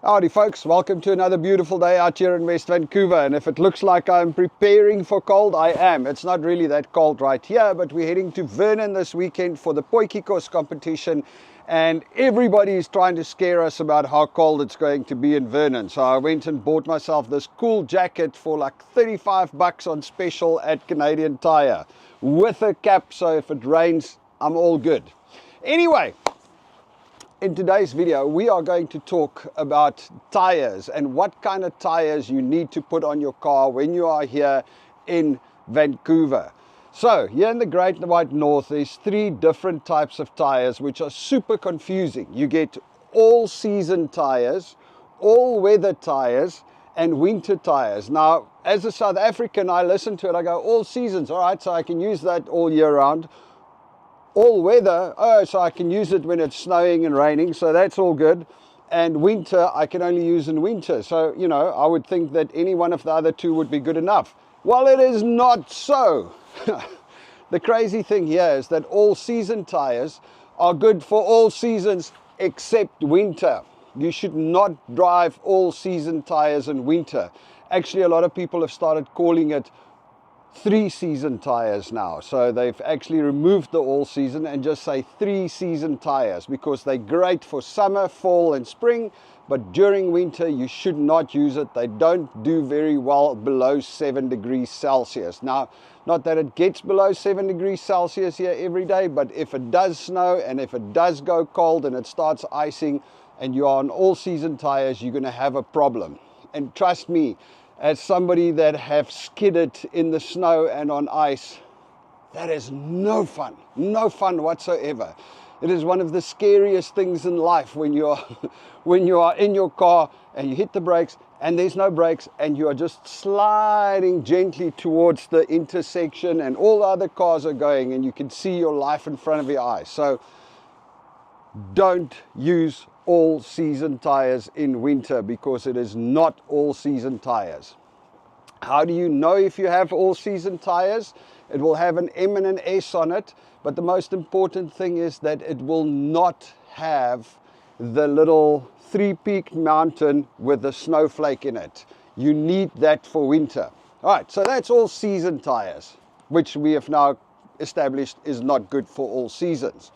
Howdy folks, welcome to another beautiful day out here in West Vancouver, and if it looks like I'm preparing for cold, I am. It's not really that cold right here, but we're heading to Vernon this weekend for the Potjiekos competition, and everybody is trying to scare us about how cold it's going to be in Vernon. So I went and bought myself this cool jacket for like 35 bucks on special at Canadian Tire with a cap, so if it rains, I'm all good. Anyway, in today's video, we are going to talk about tires and what kind of tires you need to put on your car when you are here in Vancouver. So here in the Great White North, there's three different types of tires which are super confusing. You get all-season tires, all-weather tires, and winter tires. Now, as a South African, I listen to it, I go, all seasons, all right, so I can use that all year round. All weather, oh, so I can use it when it's snowing and raining, so that's all good. And winter, I can only use in winter. So, you know, I would think that any one of the other two would be good enough. Well, it is not so. The crazy thing here is that all season tires are good for all seasons except winter. You should not drive all season tires in winter. Actually, a lot of people have started calling it three-season tires now, so they've actually removed the all-season and just say three-season tires because they're great for summer, fall and spring, but during winter you should not use it. They don't do very well below 7 degrees Celsius. Now, not that it gets below 7 degrees Celsius here every day, but if it does snow and if it does go cold and it starts icing and you are on all-season tires, you're going to have a problem. And trust me, as somebody that have skidded in the snow and on ice, that is no fun whatsoever. It is one of the scariest things in life when you are in your car and you hit the brakes and there's no brakes and you are just sliding gently towards the intersection and all the other cars are going and you can see your life in front of your eyes. So don't use all-season tires in winter because it is not all-season tires. How do you know if you have all-season tires? It will have an M and an S on it, but the most important thing is that it will not have the little three-peaked mountain with a snowflake in it. You need that for winter. All right, so that's all-season tires, which we have now established is not good for all seasons.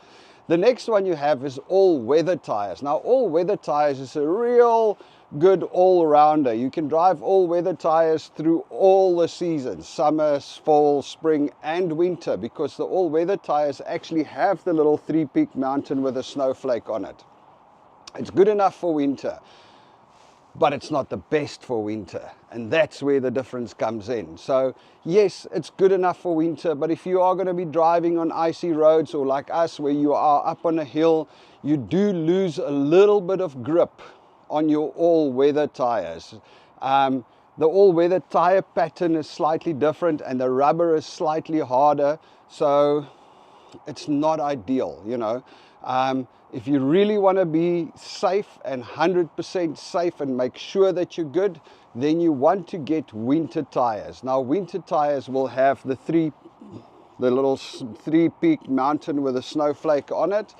The next one you have is all-weather tires. Now, all-weather tires is a real good all-rounder. You can drive all-weather tires through all the seasons, summer, fall, spring, and winter, because the all-weather tires actually have the little three-peak mountain with a snowflake on it. It's good enough for winter, but it's not the best for winter, and that's where the difference comes in. So yes, it's good enough for winter, but if you are going to be driving on icy roads or like us where you are up on a hill, you do lose a little bit of grip on your all-weather tires. The all-weather tire pattern is slightly different and the rubber is slightly harder, so it's not ideal, you know. If you really want to be safe and 100% safe and make sure that you're good, then you want to get winter tires. Now, winter tires will have the little three-peak mountain with a snowflake on it,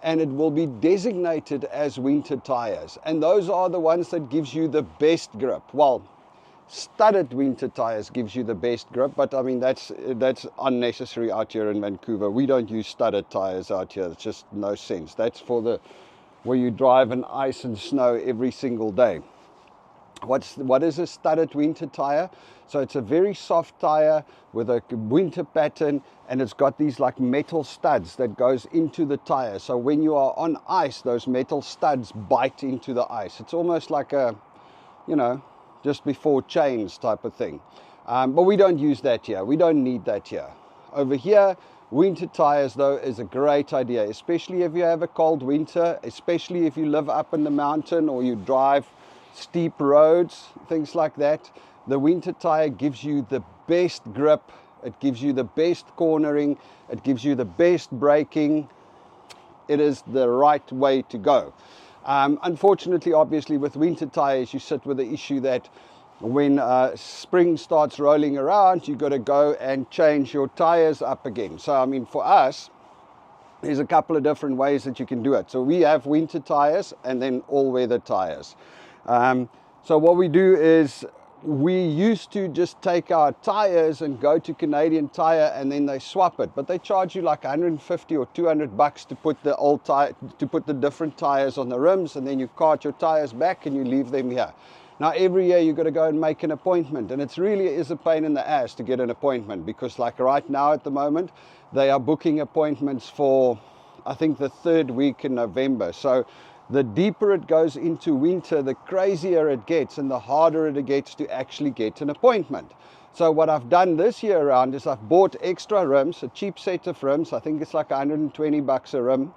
and it will be designated as winter tires. And those are the ones that gives you the best grip. Well, studded winter tires gives you the best grip, but I mean that's unnecessary out here in Vancouver. We don't use studded tires out here. It's just no sense. That's for where you drive in ice and snow every single day. What is a studded winter tire? So it's a very soft tire with a winter pattern, and it's got these like metal studs that goes into the tire. So when you are on ice, those metal studs bite into the ice. It's almost like a, you know, just before chains type of thing. But we don't use that here. We don't need that here. Over here, winter tires though is a great idea, especially if you have a cold winter, especially if you live up in the mountain or you drive steep roads, things like that. The winter tire gives you the best grip, it gives you the best cornering, it gives you the best braking. It is the right way to go. Unfortunately, obviously, with winter tires, you sit with the issue that when spring starts rolling around, you've got to go and change your tires up again. So, I mean, for us, there's a couple of different ways that you can do it. So we have winter tires and then all-weather tires. So what we do is we used to just take our tires and go to Canadian Tire and then they swap it, but they charge you like 150 or 200 bucks to put the old tire, to put the different tires on the rims, and then you cart your tires back and you leave them here. Now every year you've got to go and make an appointment, and it really is a pain in the ass to get an appointment, because like right now at the moment they are booking appointments for, I think, the 3rd week in November. So the deeper it goes into winter, the crazier it gets and the harder it gets to actually get an appointment. So what I've done this year around is I've bought extra rims, a cheap set of rims. I think it's like 120 bucks a rim,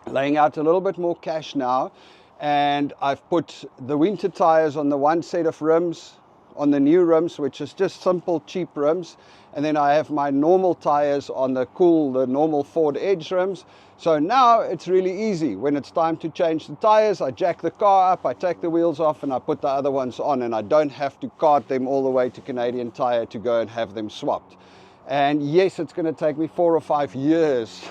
laying out a little bit more cash now. And I've put the winter tires on the one set of rims, on the new rims, which is just simple cheap rims, and then I have my normal tires on the normal Ford Edge rims. So now it's really easy. When it's time to change the tires, I jack the car up, I take the wheels off, and I put the other ones on, and I don't have to cart them all the way to Canadian Tire to go and have them swapped. And yes, it's going to take me 4 or 5 years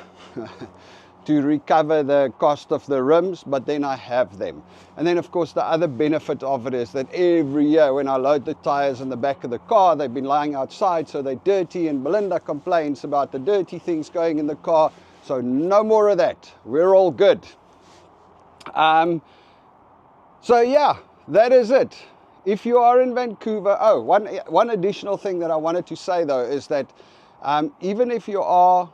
to recover the cost of the rims, but then I have them. And then of course the other benefit of it is that every year when I load the tires in the back of the car, they've been lying outside, so they're dirty, and Belinda complains about the dirty things going in the car. So no more of that. We're all good. So yeah, that is it. If you are in Vancouver, one additional thing that I wanted to say though is that even if you are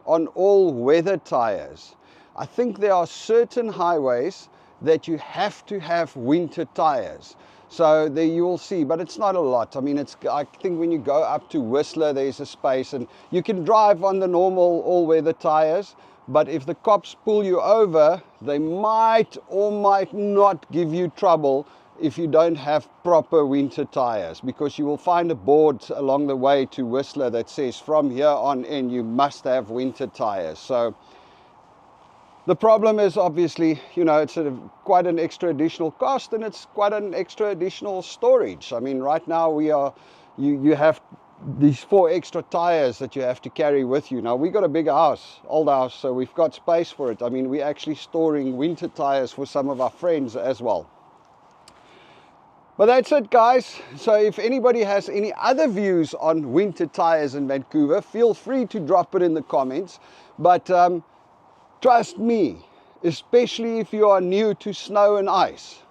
on all weather tires, I think there are certain highways that you have to have winter tires. So there you will see, but it's not a lot. I mean, I think when you go up to Whistler, there's a space, and you can drive on the normal all-weather tires, but if the cops pull you over, they might or might not give you trouble if you don't have proper winter tires, because you will find a board along the way to Whistler that says from here on in you must have winter tires. So the problem is obviously, you know, it's quite an extra additional cost, and it's quite an extra additional storage. I mean, right now you have these 4 extra tires that you have to carry with you. Now we got a big house, old house, so we've got space for it. I mean, we're actually storing winter tires for some of our friends as well. But that's it, guys. So if anybody has any other views on winter tires in Vancouver, feel free to drop it in the comments. But trust me, especially if you are new to snow and ice,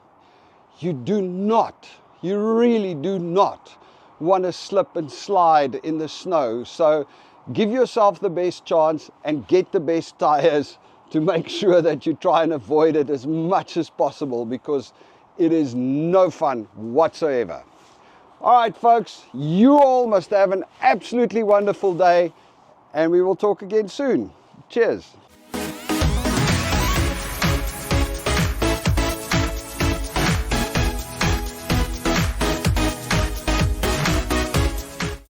you really do not want to slip and slide in the snow. So give yourself the best chance and get the best tires to make sure that you try and avoid it as much as possible, because it is no fun whatsoever. All right, folks, you all must have an absolutely wonderful day, and we will talk again soon. Cheers.